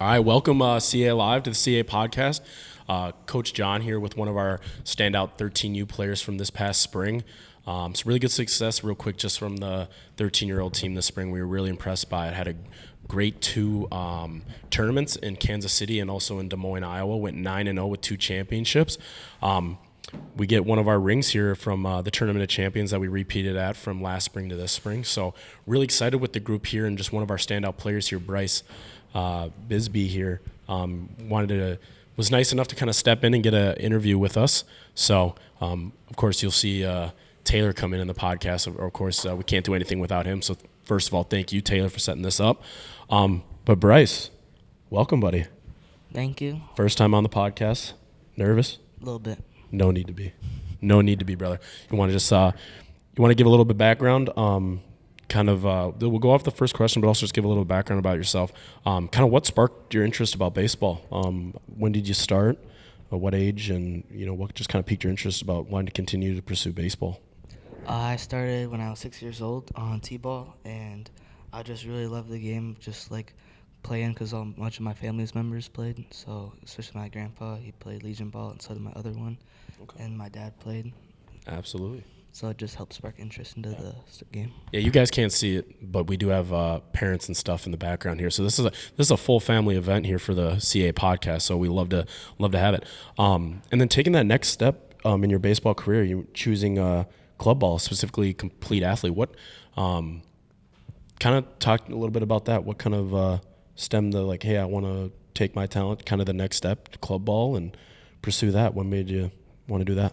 All right, welcome CA Live to the CA podcast. Coach John here with one of our standout 13U players from this past spring. Some really good success, real quick, just from the 13-year-old team this spring. We were really impressed by it. Had a great two tournaments in Kansas City and also in Des Moines, Iowa. Went 9-0 with 2 championships. We get one of our rings here from the Tournament of Champions that we repeated at from last spring to this spring. So really excited with the group here, and just one of our standout players here, Bryce. Bisbee here was nice enough to kind of step in and get an interview with us. So, of course, you'll see Taylor come in the podcast. Of course, we can't do anything without him. So, first of all, thank you, Taylor, for setting this up. But Bryce, welcome, buddy. Thank you. First time on the podcast. Nervous? A little bit. No need to be. No need to be, brother. You want to just you want to give a little bit of background. We'll go off the first question, but also just give a little background about yourself. Kind of what sparked your interest about baseball? When did you start? At what age? And what just kind of piqued your interest about wanting to continue to pursue baseball? I started when I was 6 years old on t-ball, and I just really loved the game, just like playing because much of my family's members played. So especially my grandpa, he played Legion ball, and so did my other one. Okay. And my dad played. Absolutely. So it just helped spark interest into the game. Yeah, you guys can't see it, but we do have parents and stuff in the background here. So this is a full family event here for the CA podcast. So we love to have it. And then taking that next step in your baseball career, you choosing club ball, specifically complete athlete. What kind of talk a little bit about that? What kind of stemmed the hey, I want to take my talent, kind of the next step to club ball and pursue that? What made you want to do that?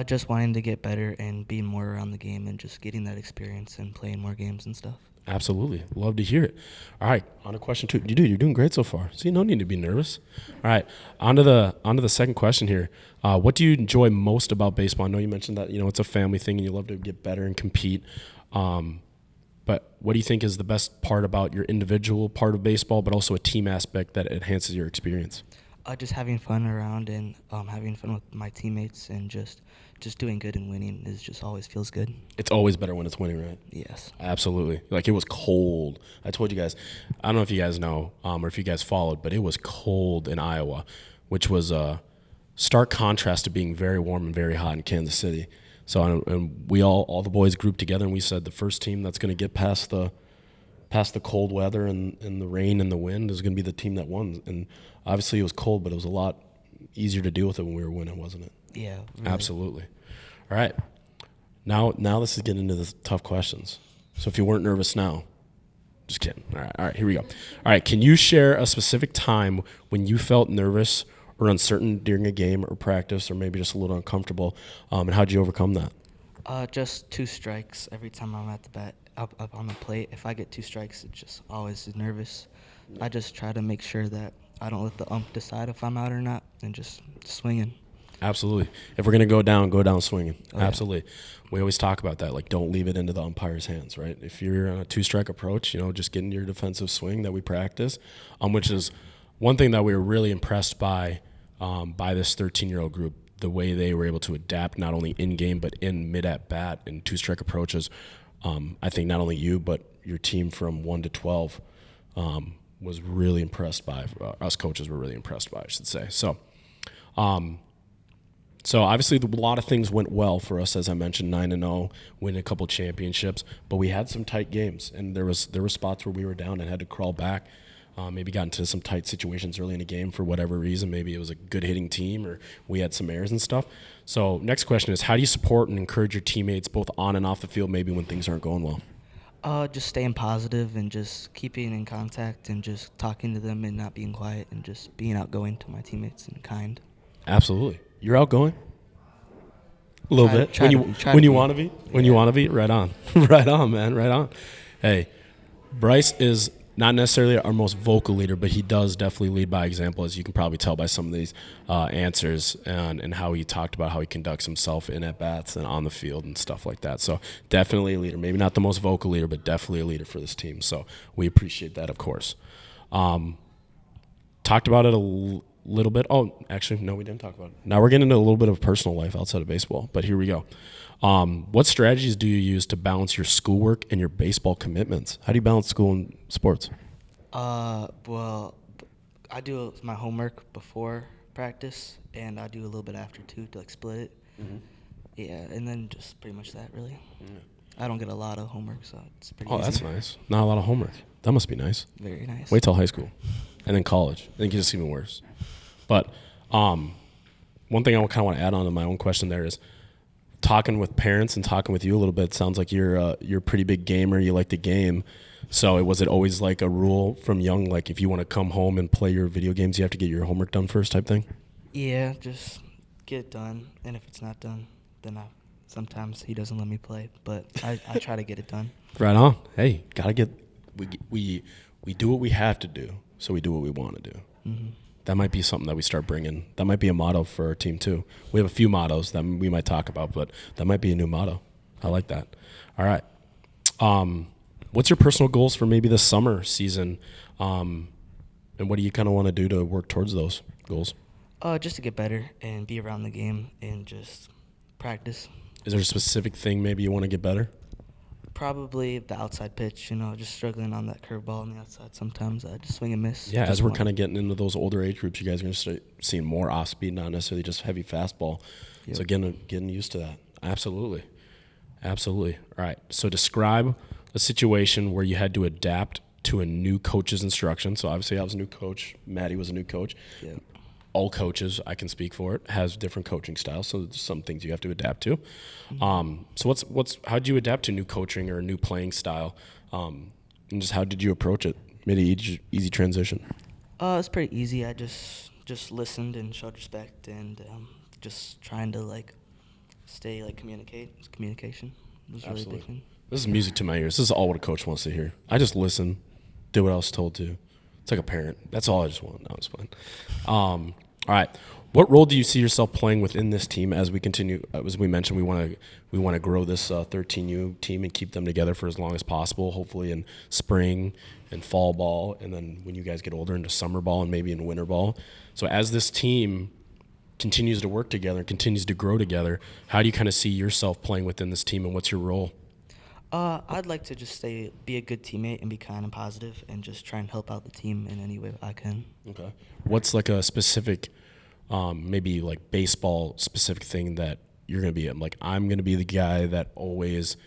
Just wanting to get better and being more around the game and just getting that experience and playing more games and stuff. Absolutely. Love to hear it. All right, on to question 2. You're doing great so far. See, no need to be nervous. All right, on to the second question here. What do you enjoy most about baseball? I know you mentioned that, it's a family thing and you love to get better and compete. But what do you think is the best part about your individual part of baseball, but also a team aspect that enhances your experience? Just having fun around and having fun with my teammates and just doing good and winning just always feels good. It's always better when it's winning, right? Yes. Absolutely. It was cold. I told you guys, I don't know if you guys know or if you guys followed, but it was cold in Iowa, which was a stark contrast to being very warm and very hot in Kansas City. So and we all the boys grouped together and we said the first team that's going to get past the cold weather and the rain and the wind is going to be the team that won. And obviously it was cold, but it was a lot easier to deal with it when we were winning, wasn't it? Yeah. Really. Absolutely. All right. Now this is getting into the tough questions. So if you weren't nervous now, just kidding. All right, here we go. All right, can you share a specific time when you felt nervous or uncertain during a game or practice or maybe just a little uncomfortable, and how did you overcome that? Just 2 strikes every time I'm at the bat, up on the plate. If I get 2 strikes, it's just always nervous. I just try to make sure that I don't let the ump decide if I'm out or not and just swinging. Absolutely. If we're going to go down swinging. Oh, absolutely. Yeah. We always talk about that. Don't leave it into the umpire's hands, right? If you're on a 2-strike approach, just getting your defensive swing that we practice, which is one thing that we were really impressed by this 13-year-old group, the way they were able to adapt not only in-game but in mid-at-bat and 2-strike approaches. I think not only you but your team from 1 to 12 was really impressed by. Us coaches were really impressed by, I should say. So obviously a lot of things went well for us, as I mentioned, 9-0, winning a couple championships, but we had some tight games, and there were spots where we were down and had to crawl back. Maybe got into some tight situations early in the game for whatever reason. Maybe it was a good hitting team or we had some errors and stuff. So next question is, how do you support and encourage your teammates both on and off the field maybe when things aren't going well? Just staying positive and just keeping in contact and just talking to them and not being quiet and just being outgoing to my teammates and kind. Absolutely. You're outgoing? A little bit. When you want to be? When you want to be? Right on. Right on, man. Right on. Hey, Bryce is not necessarily our most vocal leader, but he does definitely lead by example, as you can probably tell by some of these answers and how he talked about how he conducts himself in at-bats and on the field and stuff like that. So definitely a leader. Maybe not the most vocal leader, but definitely a leader for this team. So we appreciate that, of course. Talked about it a little bit. Oh, actually, no, we didn't talk about it. Now we're getting into a little bit of personal life outside of baseball, but here we go. What strategies do you use to balance your schoolwork and your baseball commitments? How do you balance school and sports? Well, I do my homework before practice, and I do a little bit after too to like split it. Mm-hmm. Yeah, and then just pretty much that really. I don't get a lot of homework, so it's pretty Oh, easy. that's nice. Not a lot of homework. That must be nice. Very nice. Wait till high school, and then college. I think it's just even worse. But one thing I kind of want to add on to my own question there is talking with parents and talking with you a little bit. Sounds like you're a pretty big gamer. You like the game. So was it always like a rule from young, like if you want to come home and play your video games, you have to get your homework done first type thing? Yeah, just get it done, and if it's not done, then sometimes he doesn't let me play, but I try to get it done. Right on. Hey, gotta get we do what we have to do, so we do what we want to do. Mm-hmm. That might be something that we start bringing. That might be a motto for our team too. We have a few mottos that we might talk about, but that might be a new motto. I like that. All right. What's your personal goals for maybe this summer season, and what do you kind of want to do to work towards those goals? Just to get better and be around the game and just practice. Is there a specific thing maybe you want to get better? Probably the outside pitch, just struggling on that curveball on the outside. Sometimes I just swing and miss. Yeah, just as we're one. kind of getting into those older age groups, you guys are going to start seeing more off speed, not necessarily just heavy fastball. Yep. So getting used to that. Absolutely. All right. So describe a situation where you had to adapt to a new coach's instruction. So obviously I was a new coach. Maddie was a new coach. Yeah. All coaches, I can speak for it, has different coaching styles. So there's some things you have to adapt to. Mm-hmm. So how did you adapt to new coaching or a new playing style? And just how did you approach it? Made it easy transition. It's pretty easy. I just listened and showed respect and just trying to stay communication was really a big thing. This is music to my ears. This is all what a coach wants to hear. I just listen, do what I was told to. It's like a parent. That's all I just want. No, it's fine. All right. What role do you see yourself playing within this team as we continue? As we mentioned, we want to grow this 13U team and keep them together for as long as possible. Hopefully in spring and fall ball, and then when you guys get older into summer ball and maybe in winter ball. So as this team continues to work together and continues to grow together, how do you kind of see yourself playing within this team, and what's your role? I'd like to just be a good teammate and be kind and positive and just try and help out the team in any way I can. Okay. What's like a specific, maybe like baseball specific thing that you're going to be in? Like, I'm going to be the guy that always,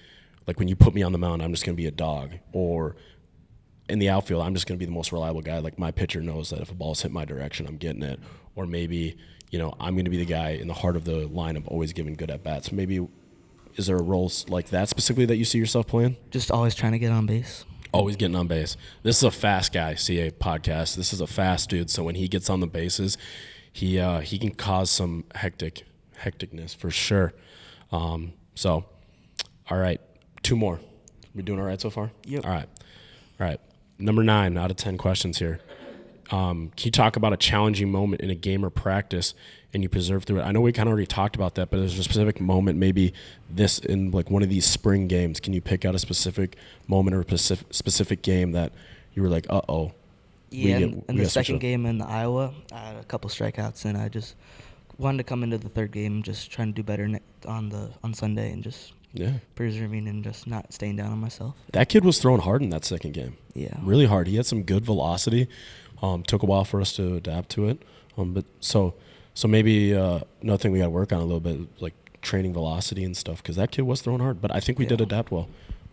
like when you put me on the mound, I'm just going to be a dog. Or in the outfield, I'm just going to be the most reliable guy. Like my pitcher knows that if a ball's hit my direction, I'm getting it. Or maybe, I'm going to be the guy in the heart of the lineup always giving good at-bats. Maybe is there a role like that specifically that you see yourself playing? Just always trying to get on base. Always getting on base. This is a fast guy, CA podcast. This is a fast dude. So when he gets on the bases, he can cause some hecticness for sure. So, all right, 2 more. We doing all right so far? Yep. All right. Number 9 out of 10 questions here. Can you talk about a challenging moment in a game or practice and you preserve through it? I know we kind of already talked about that, but there's a specific moment, maybe this in like one of these spring games. Can you pick out a specific moment or a specific game that you were like, uh-oh? Yeah, in the second game in Iowa, I had a couple strikeouts, and I just wanted to come into the third game just trying to do better on Sunday and just preserving and just not staying down on myself. That kid was throwing hard in that second game. Yeah. Really hard. He had some good velocity. Took a while for us to adapt to it. But so maybe another thing we got to work on a little bit, like training velocity and stuff, because that kid was throwing hard. But I think we did adapt well.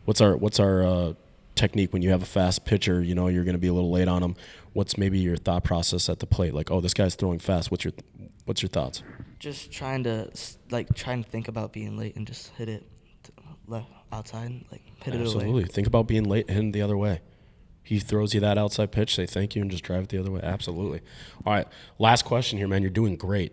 What's our technique when you have a fast pitcher? You're going to be a little late on him. What's maybe your thought process at the plate? Like, oh, this guy's throwing fast. What's your thoughts? Just trying to think about being late and just hit it left outside, hit it away. Absolutely. Think about being late, hitting the other way. He throws you that outside pitch, say thank you, and just drive it the other way. Absolutely. All right, last question here, man. You're doing great.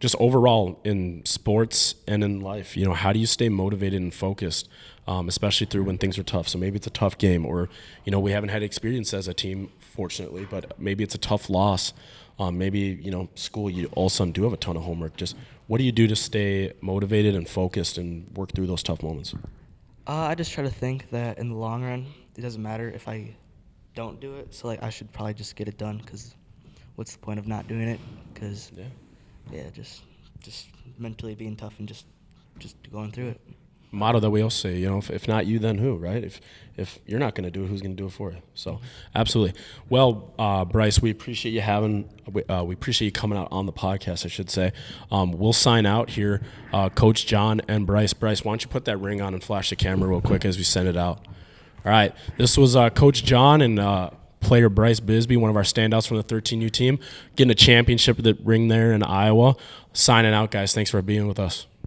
Just overall in sports and in life, how do you stay motivated and focused, especially through when things are tough? So maybe it's a tough game, or, we haven't had experience as a team, fortunately, but maybe it's a tough loss. Maybe, school, you all of a sudden do have a ton of homework. Just what do you do to stay motivated and focused and work through those tough moments? I just try to think that in the long run, it doesn't matter if I don't do it. So I should probably just get it done, because what's the point of not doing it? Because just mentally being tough and just going through it. motto that we all say, if not you, then who, right? If you're not going to do it, who's going to do it for you? So, absolutely. Well, Bryce, we appreciate you we appreciate you coming out on the podcast, I should say. We'll sign out here. Coach John and Bryce. Bryce, why don't you put that ring on and flash the camera real quick as we send it out? All right. This was Coach John and player Bryce Bisbee, one of our standouts from the 13U team, getting a championship ring there in Iowa. Signing out, guys. Thanks for being with us.